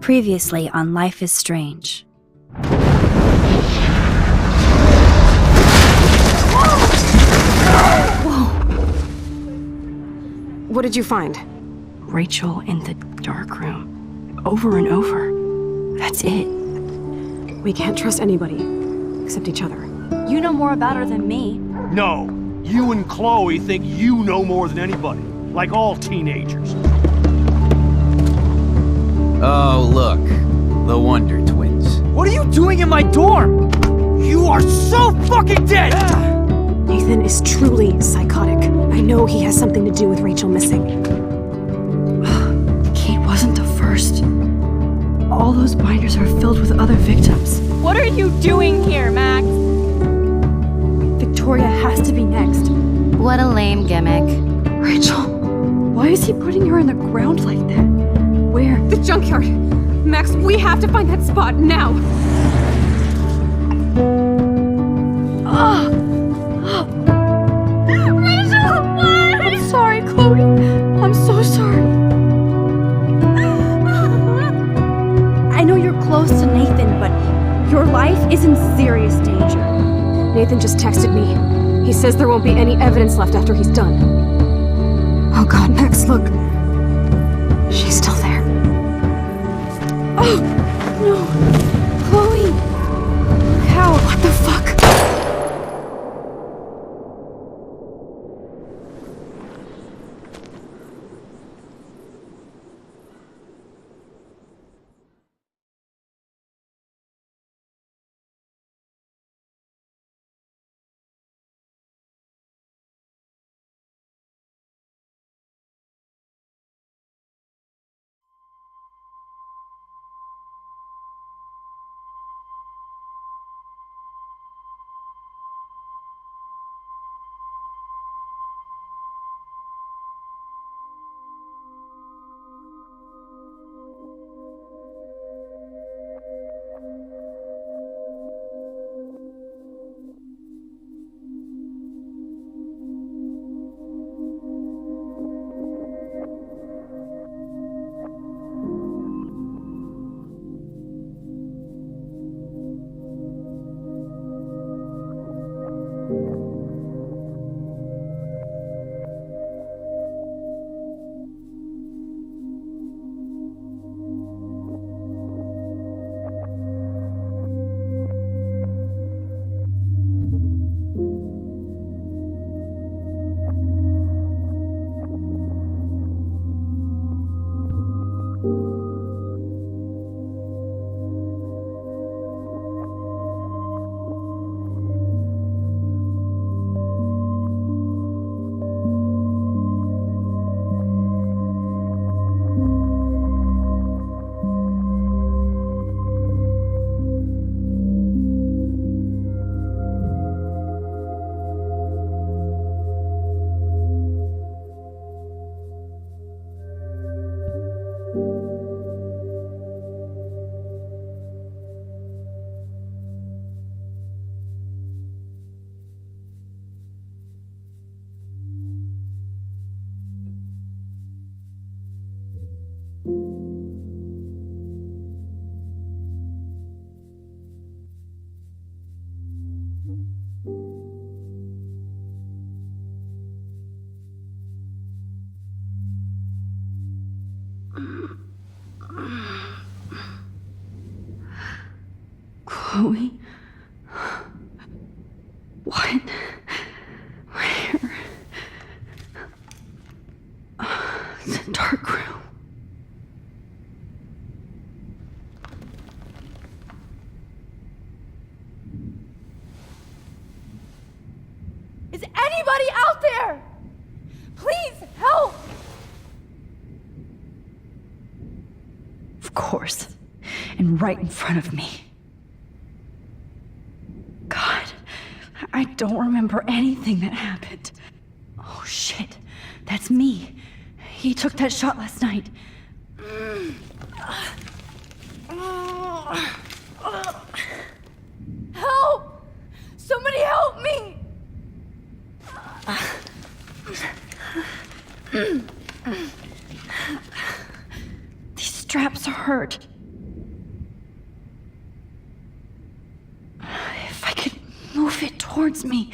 Previously on Life is Strange. Whoa! What did you find? Rachel in the dark room. Over and over. That's it. We can't trust anybody, except each other. You know more about her than me. No. You and Chloe think you know more than anybody. Like all teenagers. Oh, look. The Wonder Twins. What are you doing in my dorm? You are so fucking dead! Nathan is truly psychotic. I know he has something to do with Rachel missing. Kate wasn't the first. All those binders are filled with other victims. What are you doing here, Max? Victoria has to be next. What a lame gimmick. Rachel, why is he putting her in the ground like that? Where? The junkyard! Max, we have to find that spot now! Rachel, what? I'm sorry, Chloe. I'm so sorry. I know you're close to Nathan, but your life is in serious danger. Nathan just texted me. He says there won't be any evidence left after he's done. Oh god, Max, look. She's still there. Oh, no. Chloe. How? What the fuck? Chloe? What? Where? It's a dark room. Is anybody out there? Please help! Of course. And right in front of me. God, I don't remember anything that happened. Oh shit, that's me. He took that shot last night. Help! Somebody help me! These straps hurt. towards me.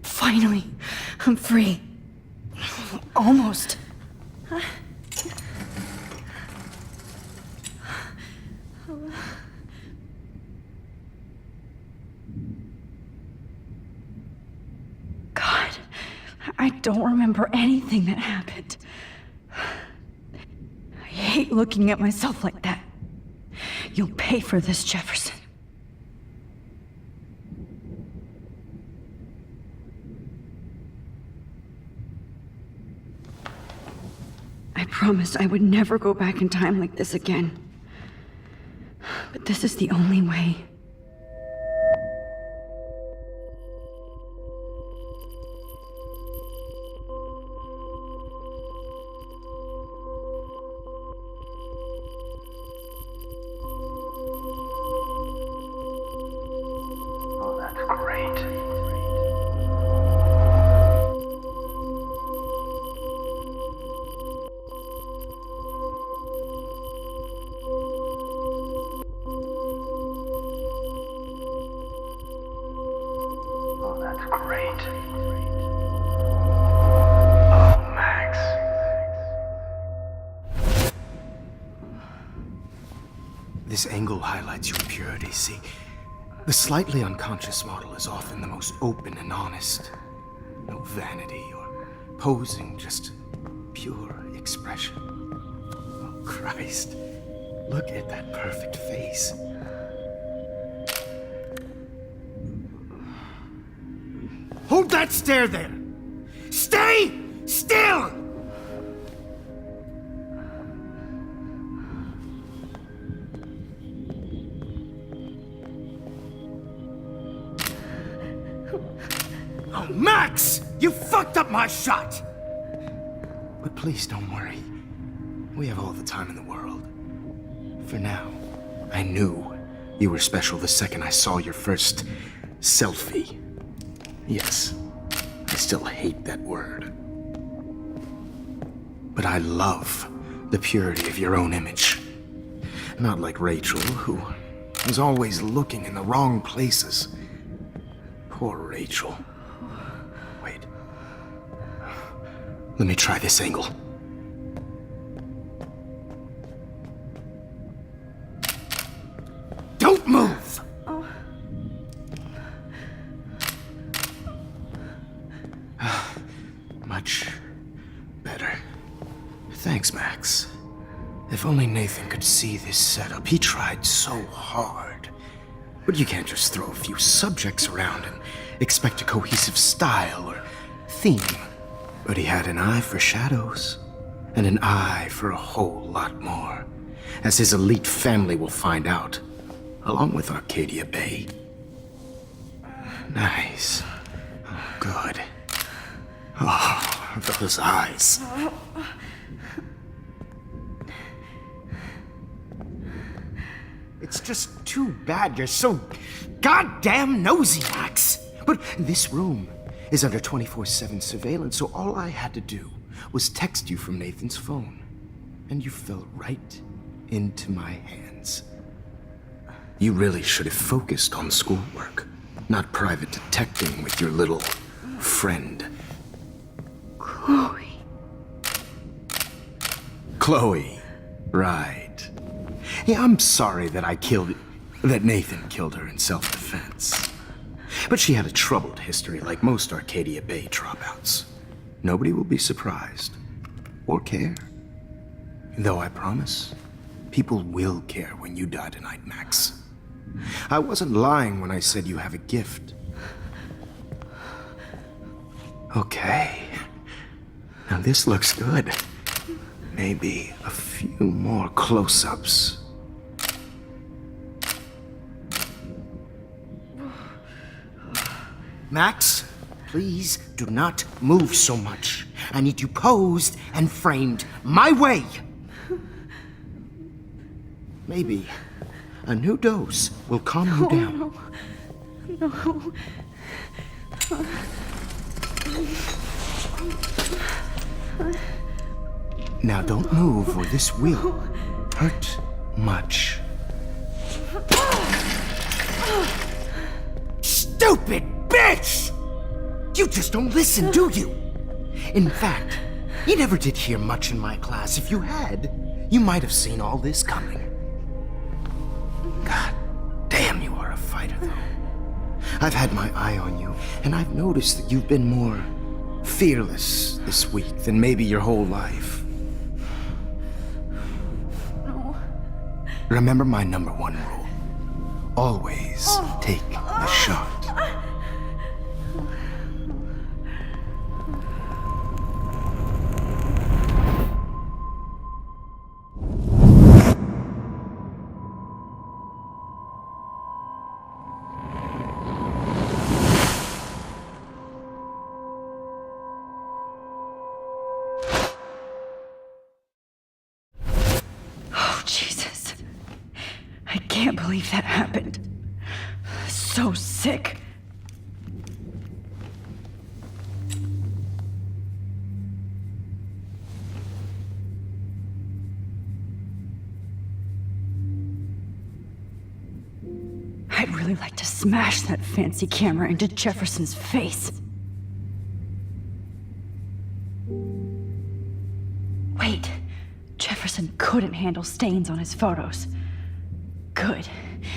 Finally, I'm free. Almost. God, I don't remember anything that happened. I hate looking at myself like that. You'll pay for this, Jefferson. I promised I would never go back in time like this again. But this is the only way. Oh, that's great. Oh, that's great. Oh, Max. This angle highlights your purity, see? The slightly unconscious model is often the most open and honest. No vanity or posing, just pure expression. Oh, Christ. Look at that perfect face. Hold that stare there! Stay still! Oh, Max! You fucked up my shot! But please don't worry. We have all the time in the world. For now, I knew you were special the second I saw your first selfie. Yes, I still hate that word. But I love the purity of your own image. Not like Rachel, who was always looking in the wrong places. Poor Rachel. Wait. Let me try this angle. Don't move! Much better. Thanks, Max. If only Nathan could see this setup. He tried so hard. But you can't just throw a few subjects around and expect a cohesive style or theme. But he had an eye for shadows, and an eye for a whole lot more, as his elite family will find out, along with Arcadia Bay. Nice. Oh, good. Oh, those eyes. It's just too bad you're so goddamn nosy, Max. But this room is under 24/7 surveillance, so all I had to do was text you from Nathan's phone. And you fell right into my hands. You really should have focused on schoolwork, not private detecting with your little friend. Chloe. Chloe, right. Yeah, I'm sorry that that Nathan killed her in self-defense. But she had a troubled history like most Arcadia Bay dropouts. Nobody will be surprised. Or care. Though I promise, people will care when you die tonight, Max. I wasn't lying when I said you have a gift. Okay. Now this looks good. Maybe a few more close-ups. Max, Please do not move so much. I need you posed and framed my way. Maybe a new dose will calm you down. No. Now don't move or this will hurt much. Stupid bitch! You just don't listen, do you? In fact, you never did hear much in my class. If you had, you might have seen all this coming. God damn, you are a fighter, though. I've had my eye on you, and I've noticed that you've been more fearless this week than maybe your whole life. No. Remember my number one rule. Always take the shot. Oh, Jesus. I can't believe that happened. So sick. I'd really like to smash that fancy camera into Jefferson's face. Wait, Jefferson couldn't handle stains on his photos. Good.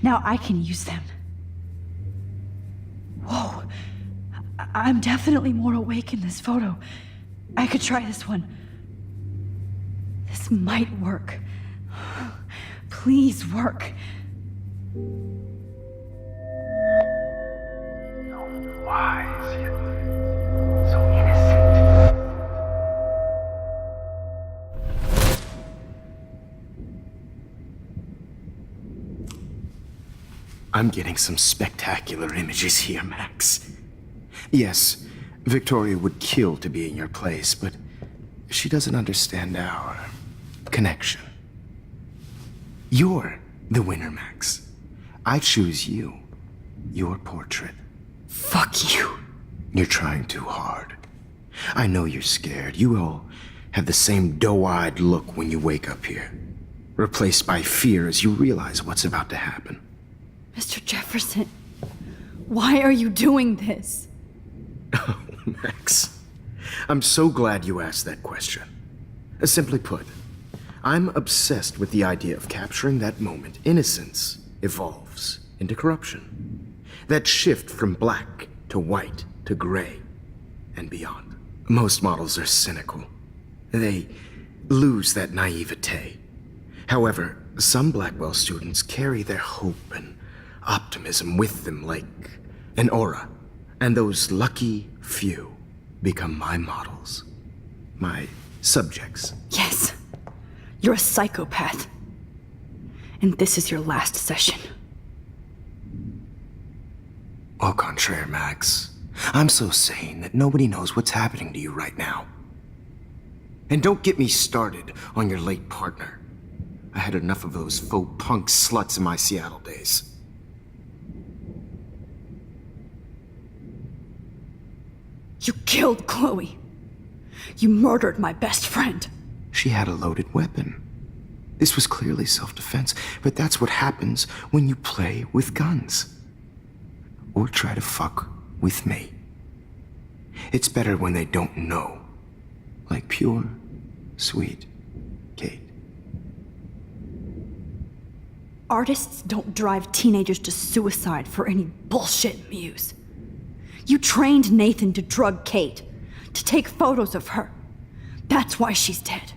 Now I can use them. Whoa. I'm definitely more awake in this photo. I could try this one. This might work. Please work. Wise yet so innocent. I'm getting some spectacular images here, Max. Yes, Victoria would kill to be in your place, but she doesn't understand our connection. You're the winner, Max. I choose you. Your portrait. Fuck you. You're trying too hard. I know you're scared. You all have the same doe-eyed look when you wake up here, replaced by fear as you realize what's about to happen. Mr. Jefferson, why are you doing this? Oh, Max, I'm so glad you asked that question. Simply put, I'm obsessed with the idea of capturing that moment innocence evolves into corruption. That shift from black to white to gray and beyond. Most models are cynical. They lose that naivete. However, some Blackwell students carry their hope and optimism with them like an aura. And those lucky few become my models. My subjects. Yes, you're a psychopath. And this is your last session. Au contraire, Max. I'm so sane that nobody knows what's happening to you right now. And don't get me started on your late partner. I had enough of those faux punk sluts in my Seattle days. You killed Chloe. You murdered my best friend. She had a loaded weapon. This was clearly self-defense, but that's what happens when you play with guns. Or try to fuck with me. It's better when they don't know. Like pure, sweet Kate. Artists don't drive teenagers to suicide for any bullshit muse. You trained Nathan to drug Kate, to take photos of her. That's why she's dead.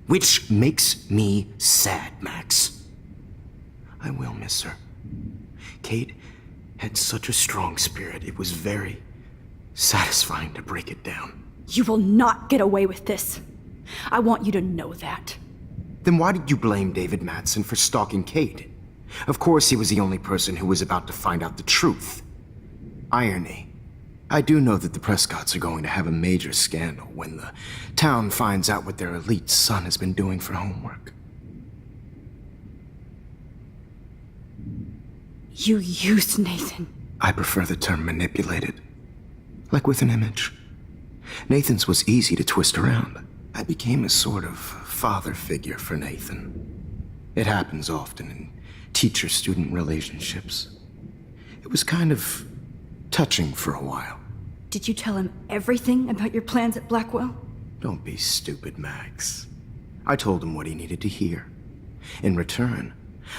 Which makes me sad, Max. I will miss her. Kate had such a strong spirit, it was very satisfying to break it down. You will not get away with this. I want you to know that. Then why did you blame David Madsen for stalking Kate? Of course he was the only person who was about to find out the truth. Irony. I do know that the Prescotts are going to have a major scandal when the town finds out what their elite son has been doing for homework. You used Nathan. I prefer the term manipulated. Like with an image. Nathan's was easy to twist around. I became a sort of father figure for Nathan. It happens often in teacher-student relationships. It was kind of touching for a while. Did you tell him everything about your plans at Blackwell? Don't be stupid, Max. I told him what he needed to hear. In return,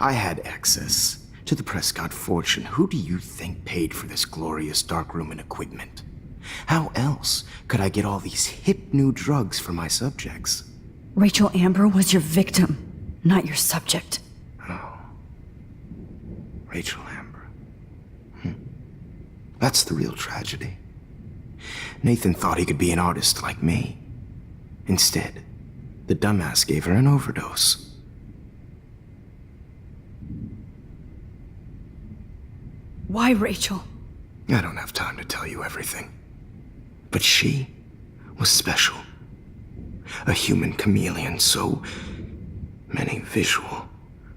I had access to the Prescott fortune. Who do you think paid for this glorious darkroom and equipment? How else could I get all these hip new drugs for my subjects? Rachel Amber was your victim, not your subject. Rachel Amber. That's the real tragedy. Nathan thought he could be an artist like me. Instead, the dumbass gave her an overdose. Why Rachel? I don't have time to tell you everything. But she was special. A human chameleon, so many visual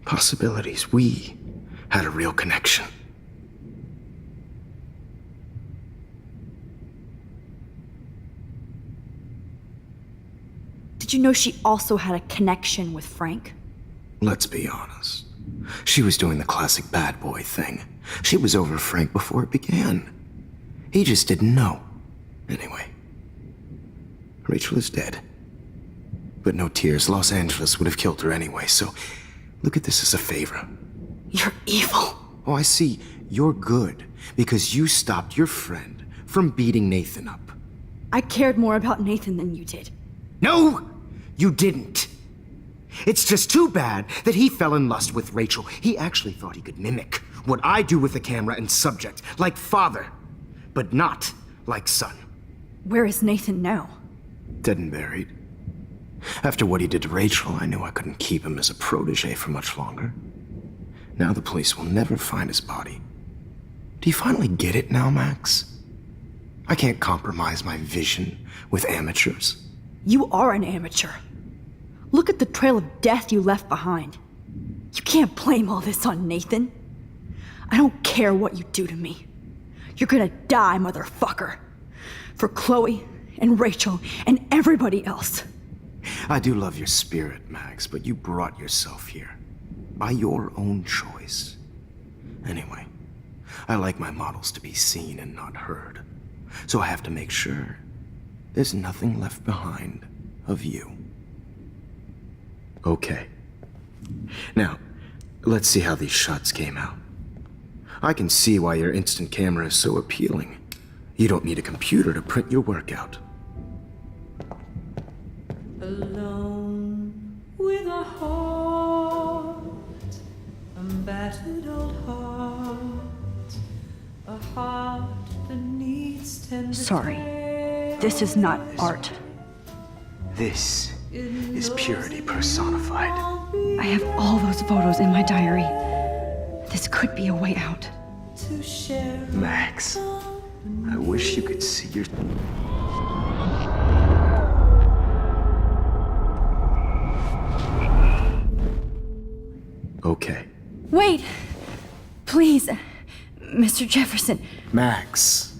possibilities. We had a real connection. Did you know she also had a connection with Frank? Let's be honest. She was doing the classic bad boy thing. She was over Frank before it began. He just didn't know. Anyway, Rachel is dead. But no tears. Los Angeles would have killed her anyway, so look at this as a favor. You're evil. Oh, I see. You're good because you stopped your friend from beating Nathan up. I cared more about Nathan than you did. No, you didn't. It's just too bad that he fell in lust with Rachel. He actually thought he could mimic what I do with the camera and subject, like father, but not like son. Where is Nathan now? Dead and buried. After what he did to Rachel, I knew I couldn't keep him as a protege for much longer. Now the police will never find his body. Do you finally get it now, Max? I can't compromise my vision with amateurs. You are an amateur. Look at the trail of death you left behind. You can't blame all this on Nathan. I don't care what you do to me. You're gonna die, motherfucker. For Chloe and Rachel and everybody else. I do love your spirit, Max, but you brought yourself here. By your own choice. Anyway, I like my models to be seen and not heard. So I have to make sure there's nothing left behind of you. Okay. Now, let's see how these shots came out. I can see why your instant camera is so appealing. You don't need a computer to print your work out. Alone with a heart, a battered old heart, a heart that needs tender Sorry. This is not art. This is purity personified. I have all those photos in my diary. This could be a way out. to share. Max, I wish you could see your... Okay. Wait! Please, Mr. Jefferson. Max,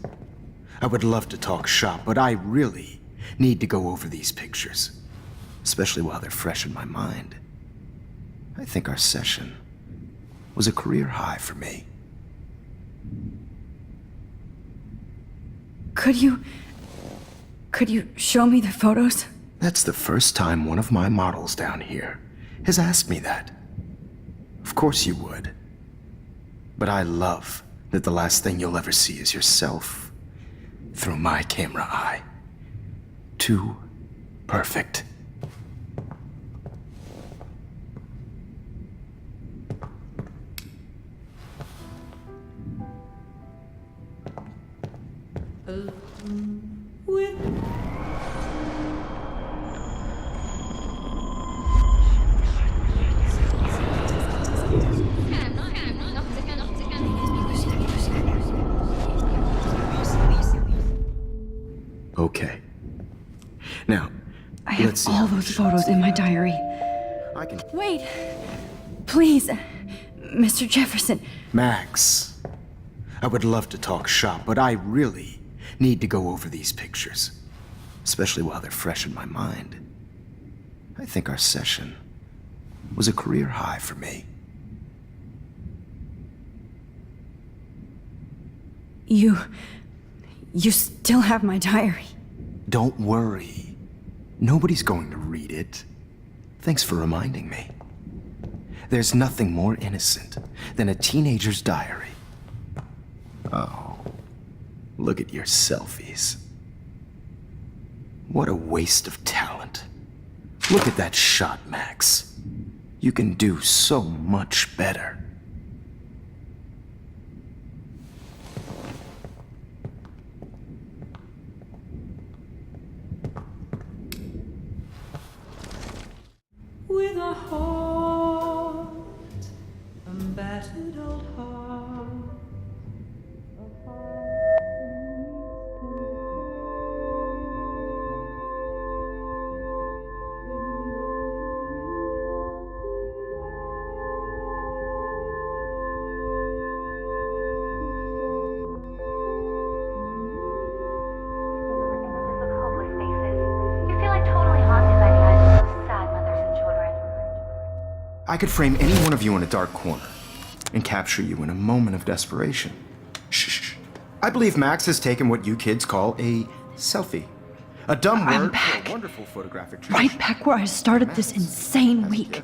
I would love to talk shop, but I really need to go over these pictures. Especially while they're fresh in my mind. I think our session was a career high for me. Could you show me the photos? That's the first time one of my models down here has asked me that. Of course you would. But I love that the last thing you'll ever see is yourself through my camera eye. Too perfect. With those photos in my diary. I can... Wait! Please, Mr. Jefferson. Max, I would love to talk shop, but I really need to go over these pictures. Especially while they're fresh in my mind. I think our session was a career high for me. You still have my diary. Don't worry. Nobody's going to read it. Thanks for reminding me. There's nothing more innocent than a teenager's diary. Oh, look at your selfies. What a waste of talent. Look at that shot, Max. You can do so much better. With a heart, a battered old heart, a heart I could frame any one of you in a dark corner and capture you in a moment of desperation. Shh. I believe Max has taken what you kids call a selfie. A dumb I'm word back. for a wonderful photographic Right back where I started this insane week.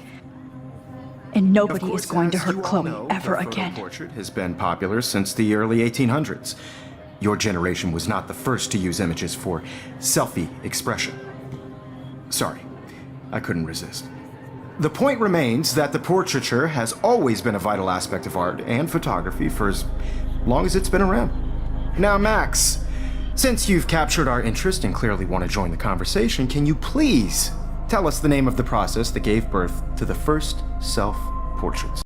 And nobody is going to hurt Chloe ever again. Portrait has been popular since the early 1800s. Your generation was not the first to use images for selfie expression. Sorry, I couldn't resist. The point remains that the portraiture has always been a vital aspect of art and photography for as long as it's been around. Now, Max, since you've captured our interest and clearly want to join the conversation, can you please tell us the name of the process that gave birth to the first self-portraits?